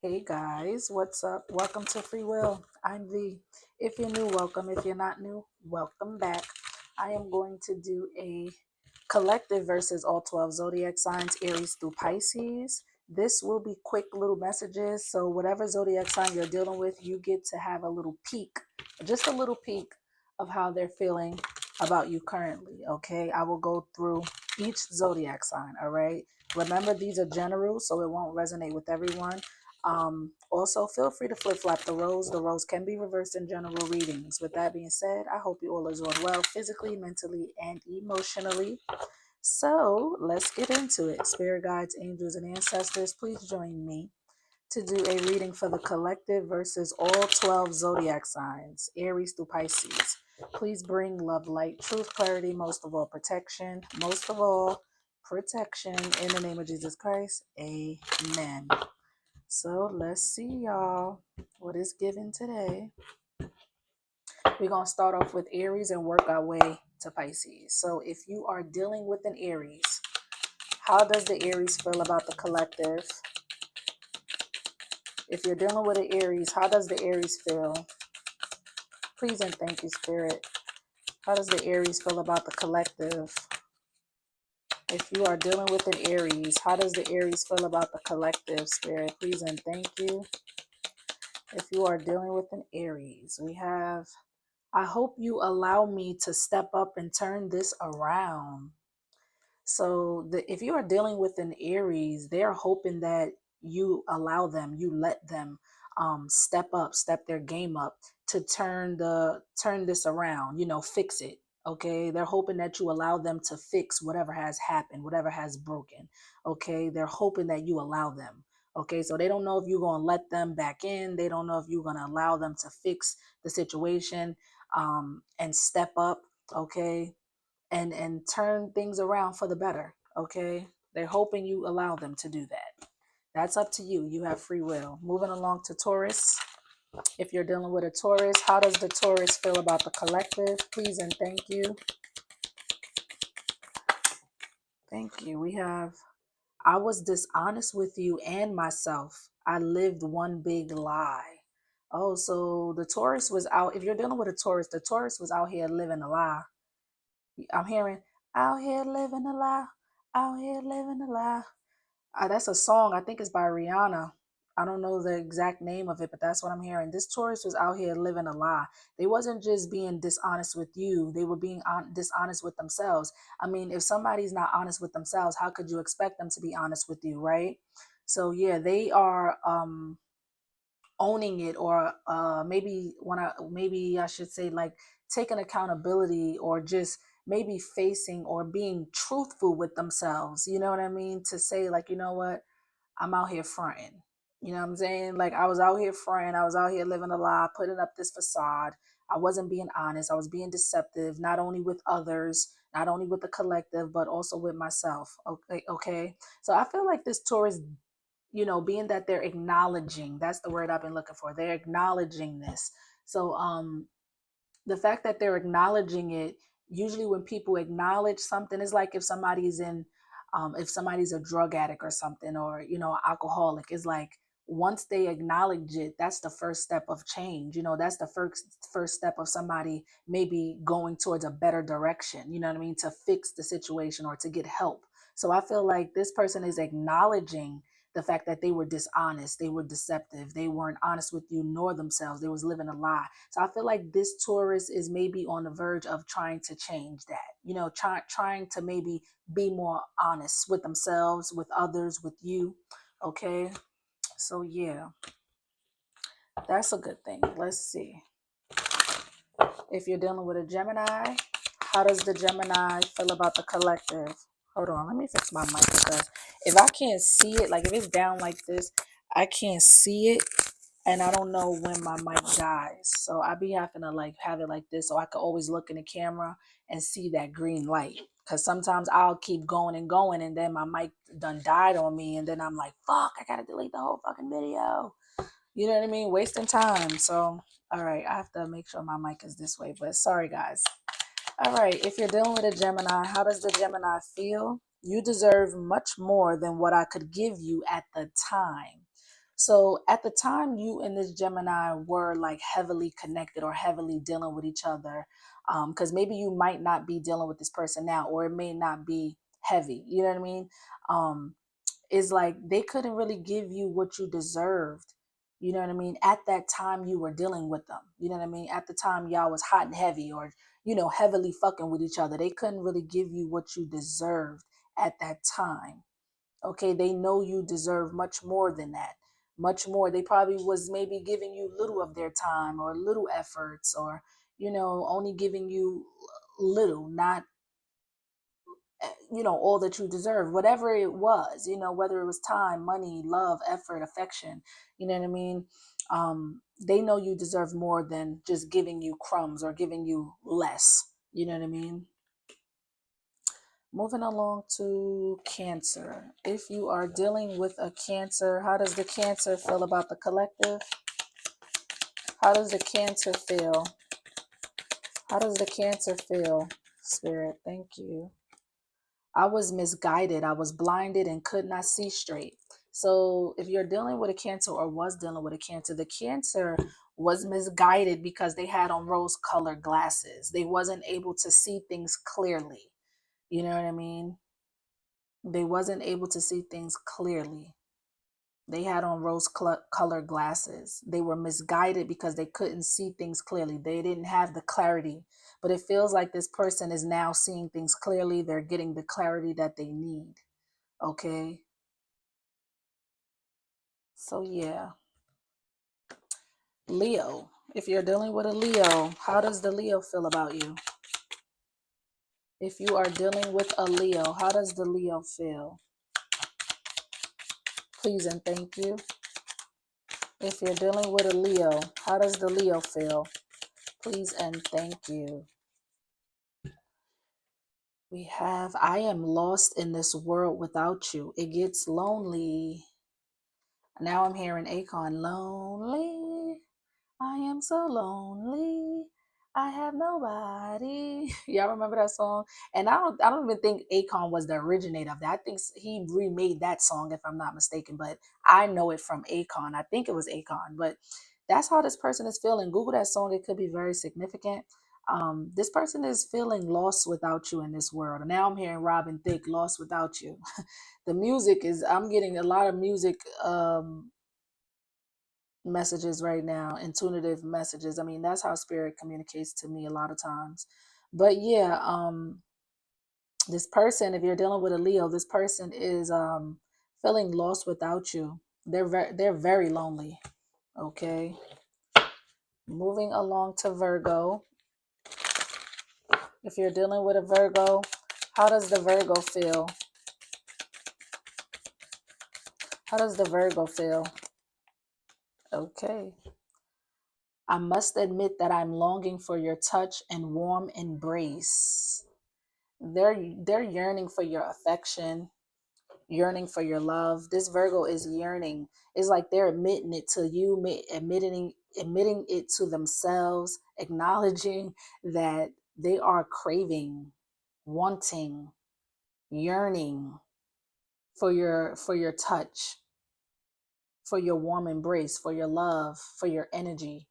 Hey guys, what's up? Welcome to Free Will. I'm V. If you're new, welcome. If you're not new, welcome back. I am going to do a collective versus all 12 zodiac signs, Aries through Pisces. This will be quick little messages. So, whatever zodiac sign you're dealing with, you get to have a little peek, just a little peek of how they're feeling about you currently. Okay, I will go through each zodiac sign. All right, remember, these are general, so it won't resonate with everyone. Also, feel free to flip flop the roles. The roles can be reversed in general readings. With that being said, I hope you all are doing well physically, mentally, and emotionally. So let's get into it. Spirit guides, angels, and ancestors, please join me to do a reading for the collective versus all 12 zodiac signs, Aries through Pisces. Please bring love, light, truth, clarity, most of all, protection. Most of all, protection in the name of Jesus Christ. Amen. So let's see, y'all, what is given today. We're going to start off with Aries and work our way to Pisces. So if you are dealing with an Aries, how does the Aries feel about the collective? If you're dealing with an Aries, how does the Aries feel? Please and thank you, Spirit. How does the Aries feel about the collective? If you are dealing with an Aries, how does the Aries feel about the collective, Spirit? Please and thank you. If you are dealing with an Aries, we have, I hope you allow me to step up and turn this around. So if you are dealing with an Aries, they're hoping that you allow them, you let them step up, step their game up to turn this around, fix it. Okay. They're hoping that you allow them to fix whatever has happened, whatever has broken. Okay. They're hoping that you allow them. Okay. So they don't know if you're going to let them back in. They don't know if you're going to allow them to fix the situation and step up. Okay, and turn things around for the better. Okay, they're hoping you allow them to do that. That's up to you. You have free will. Moving along to Taurus. If you're dealing with a Taurus, how does the Taurus feel about the collective? Please and thank you. Thank you. We have, I was dishonest with you and myself. I lived one big lie. Oh, so the Taurus was out. If you're dealing with a Taurus, the Taurus was out here living a lie. I'm hearing, out here living a lie, out here living a lie. That's a song. I think it's by Rihanna. I don't know the exact name of it, but that's what I'm hearing. This tourist was out here living a lie. They wasn't just being dishonest with you. They were being dishonest with themselves. I mean, if somebody's not honest with themselves, how could you expect them to be honest with you, right? So yeah, they are owning it, or maybe I should say, like, taking accountability, or just maybe facing or being truthful with themselves, you know what I mean, to say, like, you know what, I'm out here fronting. You know what I'm saying? Like, I was out here fronting, I was out here living a lie, putting up this facade. I wasn't being honest, I was being deceptive, not only with others, not only with the collective, but also with myself. Okay. So I feel like this tourist, being that they're acknowledging, that's the word I've been looking for, they're acknowledging this. So the fact that they're acknowledging it, usually when people acknowledge something, is like if somebody's in if somebody's a drug addict or something, or alcoholic, is like, once they acknowledge it, that's the first step of change. That's the first step of somebody maybe going towards a better direction, you know what I mean, to fix the situation or to get help. So I feel like this person is acknowledging the fact that they were dishonest, they were deceptive, they weren't honest with you nor themselves, they was living a lie. So I feel like this tourist is maybe on the verge of trying to change that, trying to maybe be more honest with themselves, with others, with you. Okay. So yeah, that's a good thing. Let's see. If you're dealing with a Gemini, how does the Gemini feel about the collective? Hold on, let me fix my mic, because if I can't see it, like if it's down like this, I can't see it, and I don't know when my mic dies. So I be having to like have it like this, so I could always look in the camera and see that green light. Cause sometimes I'll keep going and going, and then my mic done died on me, and then I'm like, fuck, I gotta delete the whole fucking video. You know what I mean? Wasting time. So, all right, I have to make sure my mic is this way, but sorry, guys. All right, if you're dealing with a Gemini, how does the Gemini feel? You deserve much more than what I could give you at the time. So at the time you and this Gemini were like heavily connected or heavily dealing with each other, because maybe you might not be dealing with this person now, or it may not be heavy. You know what I mean? Um, is like they couldn't really give you what you deserved. You know what I mean? At that time you were dealing with them. You know what I mean? At the time y'all was hot and heavy, or heavily fucking with each other. They couldn't really give you what you deserved at that time. Okay, they know you deserve much more than that. Much more. They probably was maybe giving you little of their time or little efforts, or only giving you little, not all that you deserve, whatever it was, whether it was time, money, love, effort, affection. You know what I mean? They know you deserve more than just giving you crumbs or giving you less. You know what I mean? Moving along to Cancer. If you are dealing with a Cancer, how does the Cancer feel about the collective? How does the Cancer feel? How does the Cancer feel? Spirit, thank you. I was misguided. I was blinded and could not see straight. So if you're dealing with a Cancer or was dealing with a Cancer, the Cancer was misguided because they had on rose-colored glasses. They wasn't able to see things clearly. You know what I mean? They wasn't able to see things clearly. They had on rose-colored glasses. They were misguided because they couldn't see things clearly. They didn't have the clarity. But it feels like this person is now seeing things clearly. They're getting the clarity that they need. Okay? So, yeah. Leo. If you're dealing with a Leo, how does the Leo feel about you? If you are dealing with a Leo, how does the Leo feel? Please and thank you. If you're dealing with a Leo, how does the Leo feel? Please and thank you. We have, I am lost in this world without you. It gets lonely. Now I'm hearing Akon, lonely. I am so lonely. I have nobody. Y'all remember that song? And I don't even think Akon was the originator of that. I think he remade that song, if I'm not mistaken, but I know it from Akon. I think it was Akon, but that's how this person is feeling. Google that song. It could be very significant. This person is feeling lost without you in this world. And now I'm hearing Robin Thicke, lost without you. The music is, I'm getting a lot of music, messages right now, intuitive messages. I mean, that's how spirit communicates to me a lot of times. But yeah, this person, if you're dealing with a Leo, this person is feeling lost without you. They're very lonely. Okay. Moving along to Virgo. If you're dealing with a Virgo, how does the Virgo feel? How does the Virgo feel? Okay. I must admit that I'm longing for your touch and warm embrace. They're yearning for your affection, yearning for your love. This Virgo is yearning. It's like they're admitting it to you, admitting it to themselves, acknowledging that they are craving, wanting, yearning for your touch, for your warm embrace, for your love, for your energy,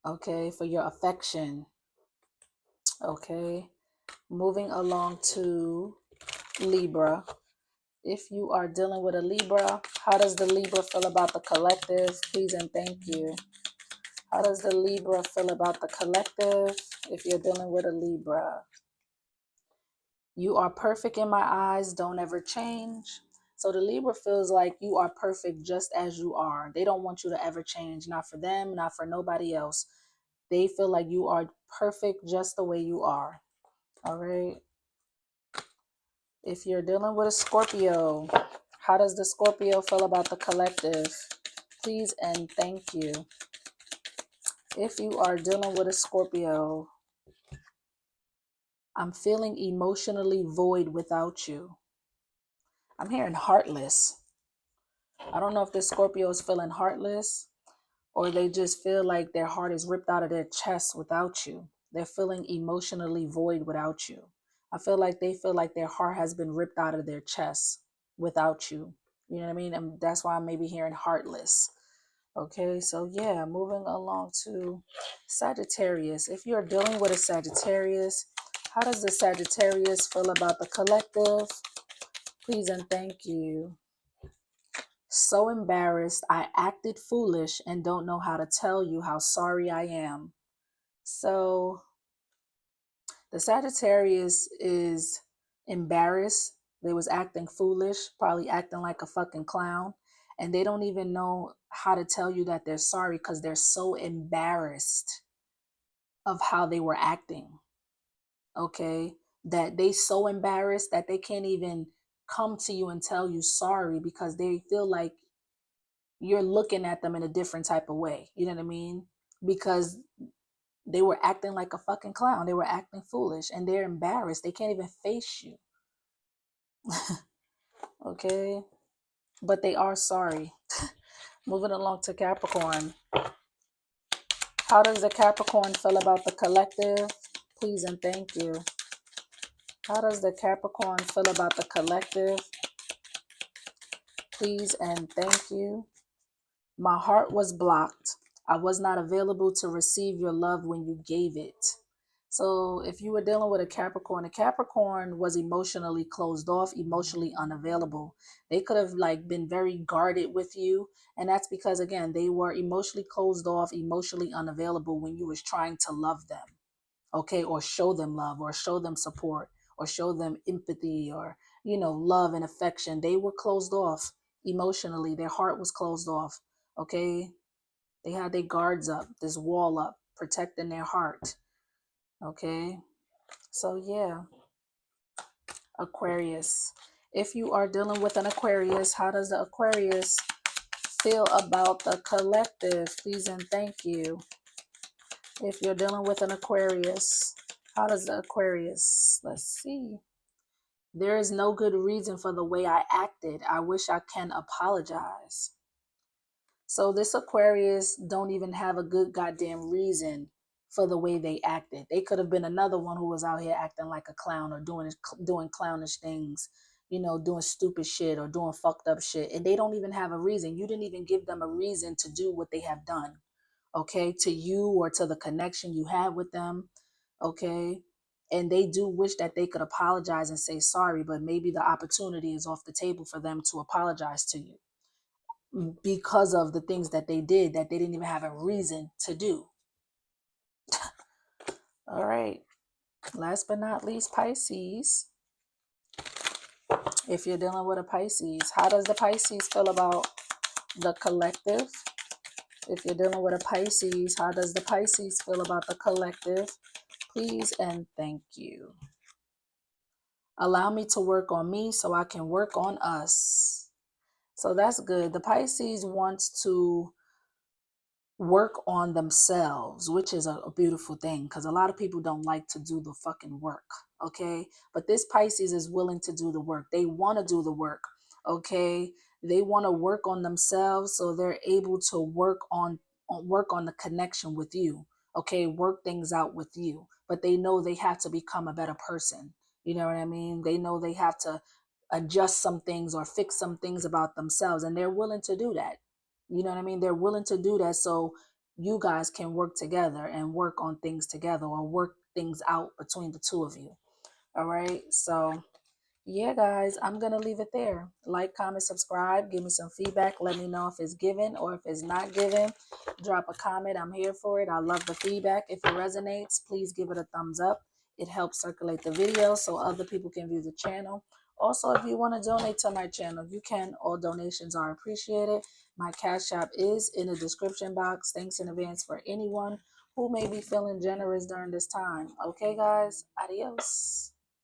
okay, for your affection. Okay. Moving along to Libra. If you are dealing with a Libra, how does the Libra feel about the collective? Please and thank you. How does the Libra feel about the collective? If you're dealing with a Libra, you are perfect in my eyes. Don't ever change. So the Libra feels like you are perfect just as you are. They don't want you to ever change. Not for them, not for nobody else. They feel like you are perfect just the way you are. All right. If you're dealing with a Scorpio, how does the Scorpio feel about the collective? Please and thank you. If you are dealing with a Scorpio, I'm feeling emotionally void without you. I'm hearing heartless. I don't know if this Scorpio is feeling heartless or they just feel like their heart is ripped out of their chest without you. They're feeling emotionally void without you. I feel like they feel like their heart has been ripped out of their chest without you. You know what I mean? And that's why I'm maybe hearing heartless. Okay, so yeah, moving along to Sagittarius. If you're dealing with a Sagittarius, how does the Sagittarius feel about the collective? Please and thank you. So embarrassed, I acted foolish and don't know how to tell you how sorry I am. So the Sagittarius is embarrassed. They was acting foolish, probably acting like a fucking clown. And they don't even know how to tell you that they're sorry because they're so embarrassed of how they were acting. Okay. That they so embarrassed that they can't even come to you and tell you sorry because they feel like you're looking at them in a different type of way. You know what I mean? Because they were acting like a fucking clown. They were acting foolish and they're embarrassed. They can't even face you. Okay. But they are sorry. Moving along to Capricorn. How does the Capricorn feel about the collective? Please and thank you. How does the Capricorn feel about the collective? Please and thank you. My heart was blocked. I was not available to receive your love when you gave it. So if you were dealing with a Capricorn was emotionally closed off, emotionally unavailable. They could have like been very guarded with you. And that's because again, they were emotionally closed off, emotionally unavailable when you was trying to love them. Okay. Or show them love or show them support or show them empathy or, love and affection. They were closed off emotionally. Their heart was closed off. Okay. They had their guards up, this wall up, protecting their heart. Okay. So, yeah, Aquarius. If you are dealing with an Aquarius, how does the Aquarius feel about the collective? Please and thank you. If you're dealing with an Aquarius, how does the Aquarius? Let's see. There is no good reason for the way I acted. I wish I can apologize. So this Aquarius don't even have a good goddamn reason for the way they acted. They could have been another one who was out here acting like a clown or doing clownish things, doing stupid shit or doing fucked up shit. And they don't even have a reason. You didn't even give them a reason to do what they have done. Okay, to you or to the connection you had with them. Okay. And they do wish that they could apologize and say sorry, but maybe the opportunity is off the table for them to apologize to you because of the things that they did that they didn't even have a reason to do. All right. Last but not least, Pisces. If you're dealing with a Pisces, how does the Pisces feel about the collective? If you're dealing with a Pisces, how does the Pisces feel about the collective? Please and thank you. Allow me to work on me so I can work on us. So that's good. The Pisces wants to work on themselves, which is a beautiful thing because a lot of people don't like to do the fucking work. Okay. But this Pisces is willing to do the work. They want to do the work. Okay. They want to work on themselves so they're able to work on the connection with you. Okay. Work things out with you. But they know they have to become a better person. You know what I mean? They know they have to adjust some things or fix some things about themselves, and they're willing to do that. You know what I mean? They're willing to do that so you guys can work together and work on things together or work things out between the two of you. All right. So, yeah, guys, I'm going to leave it there. Like, comment, subscribe, give me some feedback. Let me know if it's given or if it's not given. Drop a comment. I'm here for it. I love the feedback. If it resonates, please give it a thumbs up. It helps circulate the video so other people can view the channel. Also, if you want to donate to my channel, you can. All donations are appreciated. My Cash App is in the description box. Thanks in advance for anyone who may be feeling generous during this time. Okay, guys? Adios.